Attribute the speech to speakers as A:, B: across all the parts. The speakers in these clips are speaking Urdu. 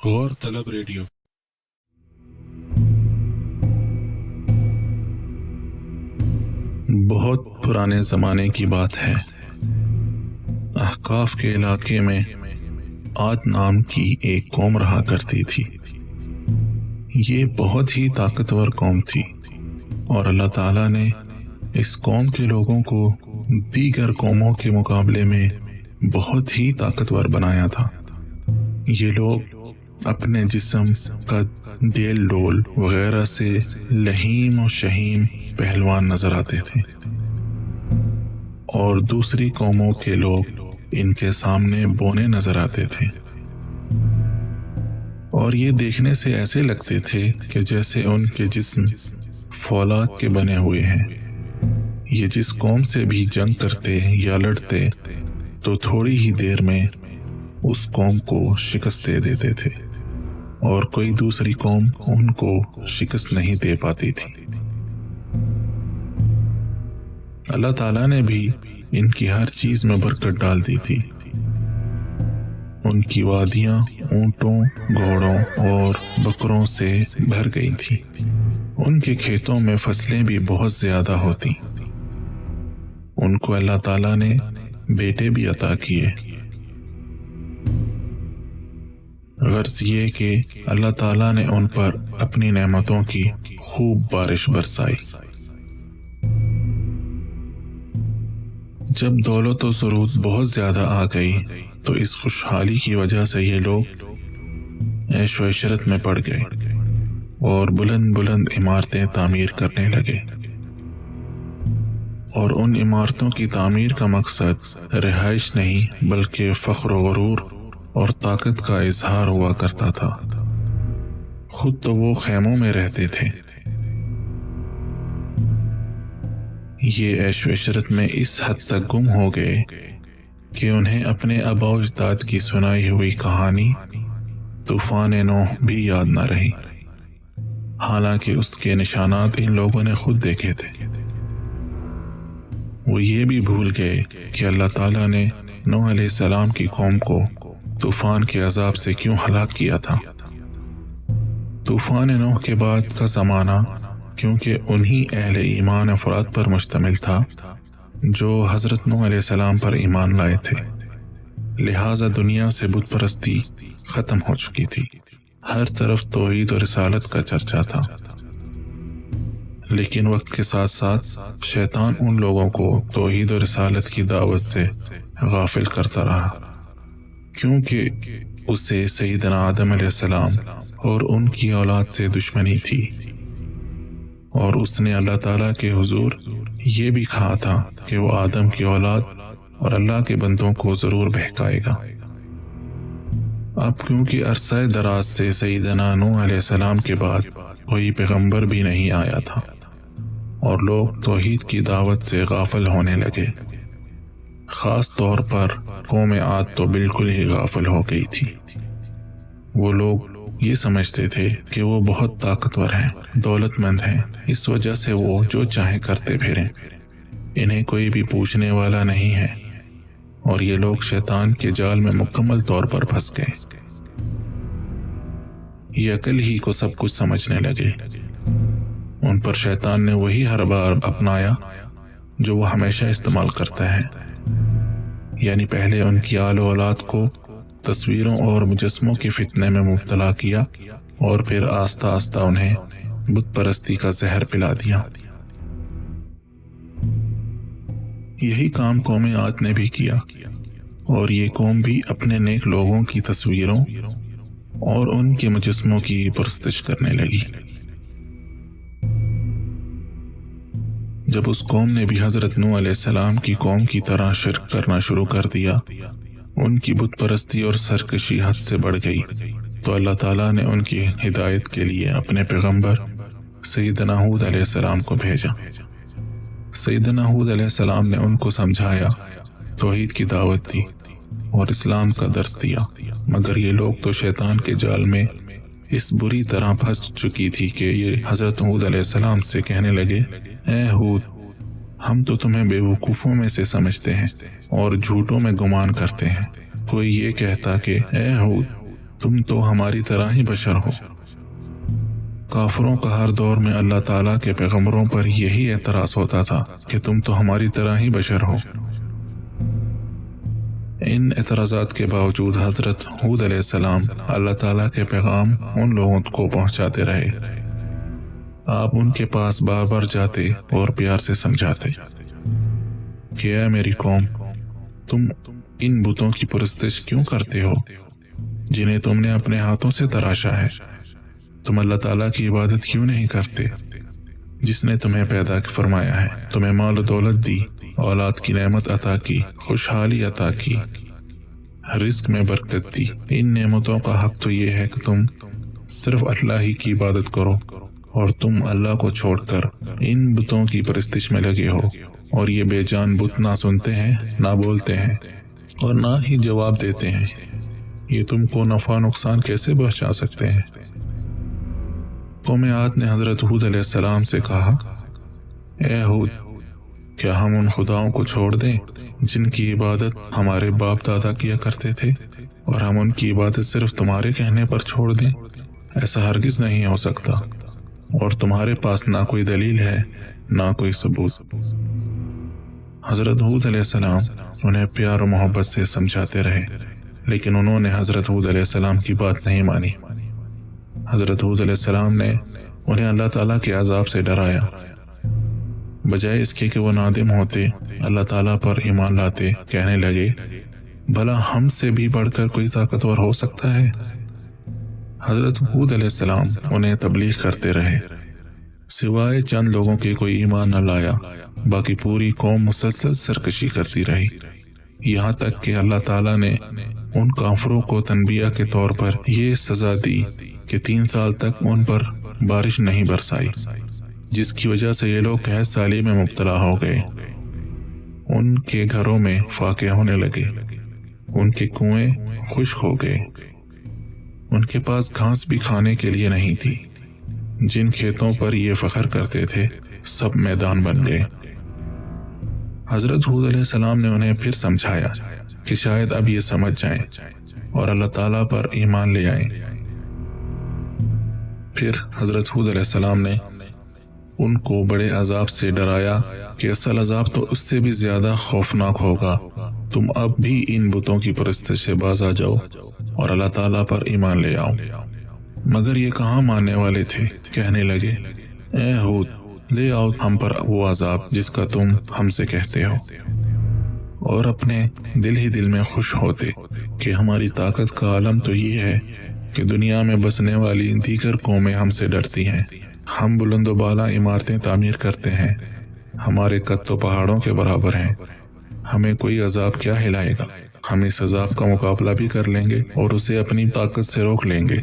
A: غور طلب ریڈیو۔ بہت پرانے زمانے کی بات ہے، احقاف کے علاقے میں عاد نام کی ایک قوم رہا کرتی تھی۔ یہ بہت ہی طاقتور قوم تھی اور اللہ تعالیٰ نے اس قوم کے لوگوں کو دیگر قوموں کے مقابلے میں بہت ہی طاقتور بنایا تھا۔ یہ لوگ اپنے جسم، قد، ڈیل ڈول وغیرہ سے لہیم و شہیم پہلوان نظر آتے تھے، اور دوسری قوموں کے لوگ ان کے سامنے بونے نظر آتے تھے، اور یہ دیکھنے سے ایسے لگتے تھے کہ جیسے ان کے جسم فولاد کے بنے ہوئے ہیں۔ یہ جس قوم سے بھی جنگ کرتے یا لڑتے تو تھوڑی ہی دیر میں اس قوم کو شکست دے دیتے تھے، اور کوئی دوسری قوم ان کو شکست نہیں دے پاتی تھی۔ اللہ تعالیٰ نے بھی ان کی ہر چیز میں برکت ڈال دی تھی۔ ان کی وادیاں اونٹوں، گھوڑوں اور بکروں سے بھر گئی تھی۔ ان کے کھیتوں میں فصلیں بھی بہت زیادہ ہوتی۔ ان کو اللہ تعالیٰ نے بیٹے بھی عطا کیے۔ غرض یہ کہ اللہ تعالیٰ نے ان پر اپنی نعمتوں کی خوب بارش برسائی۔ جب دولت و ثروت بہت زیادہ آ گئی تو اس خوشحالی کی وجہ سے یہ لوگ عیش و عشرت میں پڑ گئے اور بلند بلند عمارتیں تعمیر کرنے لگے، اور ان عمارتوں کی تعمیر کا مقصد رہائش نہیں بلکہ فخر و غرور اور طاقت کا اظہار ہوا کرتا تھا۔ خود تو وہ خیموں میں رہتے تھے۔ یہ عیش و عشرت میں اس حد تک گم ہو گئے کہ انہیں اپنے آباء و اجداد کی سنائی ہوئی کہانی طوفان نوح بھی یاد نہ رہی، حالانکہ اس کے نشانات ان لوگوں نے خود دیکھے تھے۔ وہ یہ بھی بھول گئے کہ اللہ تعالیٰ نے نوح علیہ السلام کی قوم کو طوفان کے عذاب سے کیوں ہلاک کیا تھا۔ طوفان نوح کے بعد کا زمانہ کیونکہ انہی اہل ایمان افراد پر مشتمل تھا جو حضرت نوح علیہ السلام پر ایمان لائے تھے، لہٰذا دنیا سے بت پرستی ختم ہو چکی تھی۔ ہر طرف توحید و رسالت کا چرچا تھا، لیکن وقت کے ساتھ ساتھ شیطان ان لوگوں کو توحید و رسالت کی دعوت سے غافل کرتا رہا، کیونکہ اسے سیدنا آدم علیہ السلام اور ان کی اولاد سے دشمنی تھی، اور اس نے اللہ تعالیٰ کے حضور یہ بھی کہا تھا کہ وہ آدم کی اولاد اور اللہ کے بندوں کو ضرور بہکائے گا۔ اب کیونکہ عرصہ دراز سے سیدنا نوح علیہ السلام کے بعد کوئی پیغمبر بھی نہیں آیا تھا، اور لوگ توحید کی دعوت سے غافل ہونے لگے، خاص طور پر قوم عاد تو بالکل ہی غافل ہو گئی تھی۔ وہ لوگ یہ سمجھتے تھے کہ وہ بہت طاقتور ہیں، دولت مند ہیں، اس وجہ سے وہ جو چاہیں کرتے پھریں، انہیں کوئی بھی پوچھنے والا نہیں ہے، اور یہ لوگ شیطان کے جال میں مکمل طور پر پھنس گئے۔ یہ عقل ہی کو سب کچھ سمجھنے لگے۔ ان پر شیطان نے وہی ہر بار اپنایا جو وہ ہمیشہ استعمال کرتا ہے، یعنی پہلے ان کی آل و اولاد کو تصویروں اور مجسموں کے فتنے میں مبتلا کیا، اور پھر آہستہ آہستہ انہیں بت پرستی کا زہر پلا دیا۔ یہی کام قوم عاد نے بھی کیا، اور یہ قوم بھی اپنے نیک لوگوں کی تصویروں اور ان کے مجسموں کی پرستش کرنے لگی۔ جب اس قوم نے بھی حضرت نوح علیہ السلام کی قوم کی طرح شرک کرنا شروع کر دیا، ان کی بت پرستی اور سرکشی حد سے بڑھ گئی، تو اللہ تعالیٰ نے ان کی ہدایت کے لیے اپنے پیغمبر سیدنا ہود علیہ السلام کو بھیجا۔ سیدنا ہود علیہ السلام نے ان کو سمجھایا، توحید کی دعوت دی اور اسلام کا درس دیا، مگر یہ لوگ تو شیطان کے جال میں اس بری طرح پھنس چکی تھی کہ یہ حضرت ہود علیہ السلام سے کہنے لگے، اے ہود، ہم تو تمہیں بے وقوفوں میں سے سمجھتے ہیں اور جھوٹوں میں گمان کرتے ہیں۔ کوئی یہ کہتا کہ اے ہود، تم تو ہماری طرح ہی بشر ہو۔ کافروں کا ہر دور میں اللہ تعالیٰ کے پیغمبروں پر یہی اعتراض ہوتا تھا کہ تم تو ہماری طرح ہی بشر ہو۔ ان اعتراضات کے باوجود حضرت ہود علیہ السلام اللہ تعالیٰ کے پیغام ان لوگوں کو پہنچاتے رہے۔ آپ ان کے پاس بار بار جاتے اور پیار سے سمجھاتے کہ اے میری قوم، تم ان بتوں کی پرستش کیوں کرتے ہو جنہیں تم نے اپنے ہاتھوں سے تراشا ہے؟ تم اللہ تعالیٰ کی عبادت کیوں نہیں کرتے جس نے تمہیں پیدا فرمایا ہے، تمہیں مال و دولت دی، اولاد کی نعمت عطا کی، خوشحالی عطا کی، رزق میں برکت دی۔ ان نعمتوں کا حق تو یہ ہے کہ تم صرف اللہ ہی کی عبادت کرو، اور تم اللہ کو چھوڑ کر ان بتوں کی پرستش میں لگے ہو، اور یہ بے جان بت نہ سنتے ہیں، نہ بولتے ہیں، اور نہ ہی جواب دیتے ہیں۔ یہ تم کو نفع نقصان کیسے پہنچا سکتے ہیں؟ قوم عاد نے حضرت ہود علیہ السلام سے کہا، اے ہود، کیا ہم ان خداؤں کو چھوڑ دیں جن کی عبادت ہمارے باپ دادا کیا کرتے تھے، اور ہم ان کی عبادت صرف تمہارے کہنے پر چھوڑ دیں؟ ایسا ہرگز نہیں ہو سکتا، اور تمہارے پاس نہ کوئی دلیل ہے نہ کوئی ثبوت۔ حضرت ہود علیہ السلام انہیں پیار و محبت سے سمجھاتے رہے، لیکن انہوں نے حضرت ہود علیہ السلام کی بات نہیں مانی۔ حضرت ہود علیہ السلام نے انہیں اللہ تعالیٰ کے عذاب سے ڈرایا، بجائے اس کے کہ وہ نادم ہوتے، اللہ تعالیٰ پر ایمان لاتے، کہنے لگے، بھلا ہم سے بھی بڑھ کر کوئی طاقتور ہو سکتا ہے؟ حضرت ہود علیہ السلام انہیں تبلیغ کرتے رہے، سوائے چند لوگوں کے کوئی ایمان نہ لایا، باقی پوری قوم مسلسل سرکشی کرتی رہی، یہاں تک کہ اللہ تعالیٰ نے ان کافروں کو تنبیہ کے طور پر یہ سزا دی کہ 3 سال تک ان پر بارش نہیں برسائی، جس کی وجہ سے یہ لوگ قحط سالی میں مبتلا ہو گئے۔ ان کے گھروں میں فاقے ہونے لگے، ان کے کنویں خشک ہو گئے، ان کے پاس گھاس بھی کھانے کے لیے نہیں تھی، جن کھیتوں پر یہ فخر کرتے تھے سب میدان بن گئے۔ حضرت ہود علیہ السلام نے انہیں پھر سمجھایا کہ شاید اب یہ سمجھ جائیں اور اللہ تعالیٰ پر ایمان لے آئیں۔ پھر حضرت ہود علیہ السلام نے ان کو بڑے عذاب سے ڈرایا کہ اصل عذاب تو اس سے بھی زیادہ خوفناک ہوگا، تم اب بھی ان بتوں کی پرستش سے باز آ جاؤ اور اللہ تعالیٰ پر ایمان لے آؤ۔ مگر یہ کہاں ماننے والے تھے، کہنے لگے، اے ہود، لے آؤ ہم پر وہ عذاب جس کا تم ہم سے کہتے ہو، اور اپنے دل ہی دل میں خوش ہوتے کہ ہماری طاقت کا عالم تو یہ ہے کہ دنیا میں بسنے والی دیگر قومیں ہم سے ڈرتی ہیں، ہم بلند و بالا عمارتیں تعمیر کرتے ہیں، ہمارے قد تو پہاڑوں کے برابر ہیں، ہمیں کوئی عذاب کیا ہلائے گا، ہم اس عذاب کا مقابلہ بھی کر لیں گے اور اسے اپنی طاقت سے روک لیں گے۔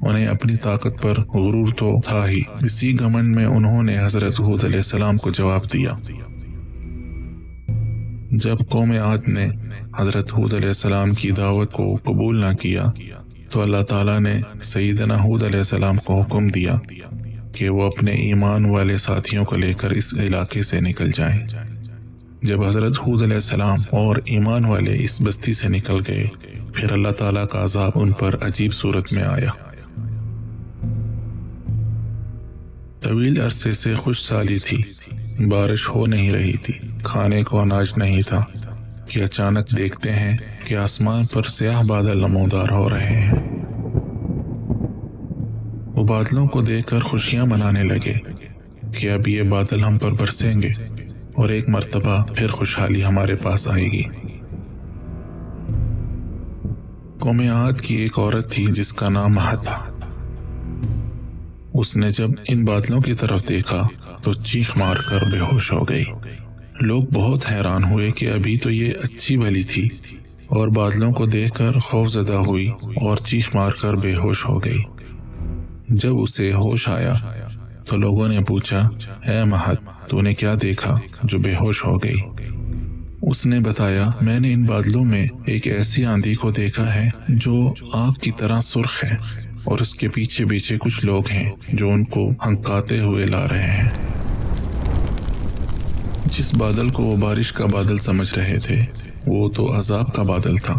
A: انہیں اپنی طاقت پر غرور تو تھا ہی، اسی گھمنڈ میں انہوں نے حضرت ہود علیہ السلام کو جواب دیا۔ جب قوم عاد نے حضرت ہود علیہ السلام کی دعوت کو قبول نہ کیا تو اللہ تعالیٰ نے سیدنا ہود علیہ السلام کو حکم دیا کہ وہ اپنے ایمان والے ساتھیوں کو لے کر اس علاقے سے نکل جائیں۔ جب حضرت ہود علیہ السلام اور ایمان والے اس بستی سے نکل گئے، پھر اللہ تعالیٰ کا عذاب ان پر عجیب صورت میں آیا۔ طویل عرصے سے خشک سالی تھی، بارش ہو نہیں رہی تھی، کھانے کو اناج نہیں تھا کہ اچانک دیکھتے ہیں کہ آسمان پر سیاہ بادل نمودار ہو رہے ہیں۔ وہ بادلوں کو دیکھ کر خوشیاں منانے لگے کہ اب یہ بادل ہم پر برسیں گے اور ایک مرتبہ پھر خوشحالی ہمارے پاس آئے گی۔ قوم عاد کی ایک عورت تھی جس کا نام مہد تھا۔ اس نے جب ان بادلوں کی طرف دیکھا تو چیخ مار کر بے ہوش ہو گئی۔ لوگ بہت حیران ہوئے کہ ابھی تو یہ اچھی بھلی تھی اور بادلوں کو دیکھ کر خوف زدہ ہوئی اور چیخ مار کر بے ہوش ہو گئی۔ جب اسے ہوش آیا تو لوگوں نے پوچھا، اے مہد، تو نے کیا دیکھا جو بے ہوش ہو گئی؟ اس نے بتایا، میں نے ان بادلوں میں ایک ایسی آندھی کو دیکھا ہے جو آگ کی طرح سرخ ہے، اور اس کے پیچھے پیچھے کچھ لوگ ہیں جو ان کو ہنکاتے ہوئے لا رہے ہیں۔ جس بادل کو وہ بارش کا بادل سمجھ رہے تھے وہ تو عذاب کا بادل تھا۔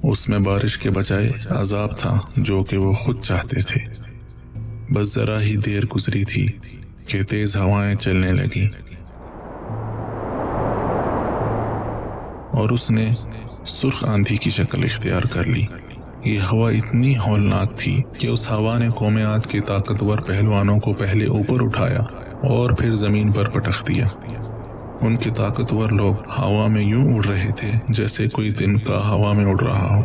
A: اس میں بارش کے بجائے عذاب تھا جو کہ وہ خود چاہتے تھے۔ بس ذرا ہی دیر گزری تھی کہ تیز ہوائیں چلنے لگی اور اس نے سرخ آندھی کی شکل اختیار کر لی۔ یہ ہوا اتنی ہولناک تھی کہ اس ہوا نے قوم عاد کے طاقتور پہلوانوں کو پہلے اوپر اٹھایا اور پھر زمین پر پٹخ دیا۔ ان کے طاقتور لوگ ہوا میں یوں اڑ رہے تھے جیسے کوئی تنکا ہوا میں اڑ رہا ہو۔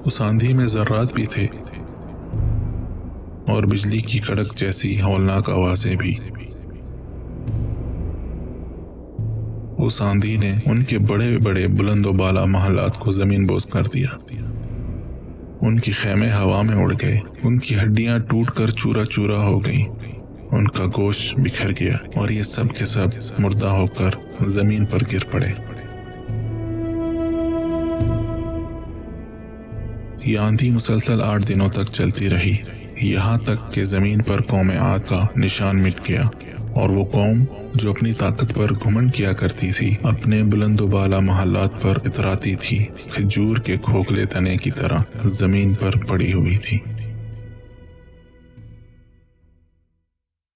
A: اس آندھی میں ذرات بھی تھے اور بجلی کی کڑک جیسی ہولناک آوازیں بھی۔ اس آندھی نے ان کے بڑے بڑے بلند و بالا محلات کو زمین بوس کر دیا۔ ان کی خیمے ہوا میں اڑ گئے، ان کی ہڈیاں ٹوٹ کر چورا چورا ہو گئیں، ان کا گوشت بکھر گیا اور یہ سب کے سب مردہ ہو کر زمین پر گر پڑے۔ یہ آندھی مسلسل 8 دنوں تک چلتی رہی، یہاں تک کہ زمین پر قوم عاد کا نشان مٹ گیا، اور وہ قوم جو اپنی طاقت پر گھمنڈ کیا کرتی تھی اپنے بلند و بالا محلات پر اتراتی تھی، کھجور کے کھوکھلے تنے کی طرح زمین پر پڑی ہوئی تھی۔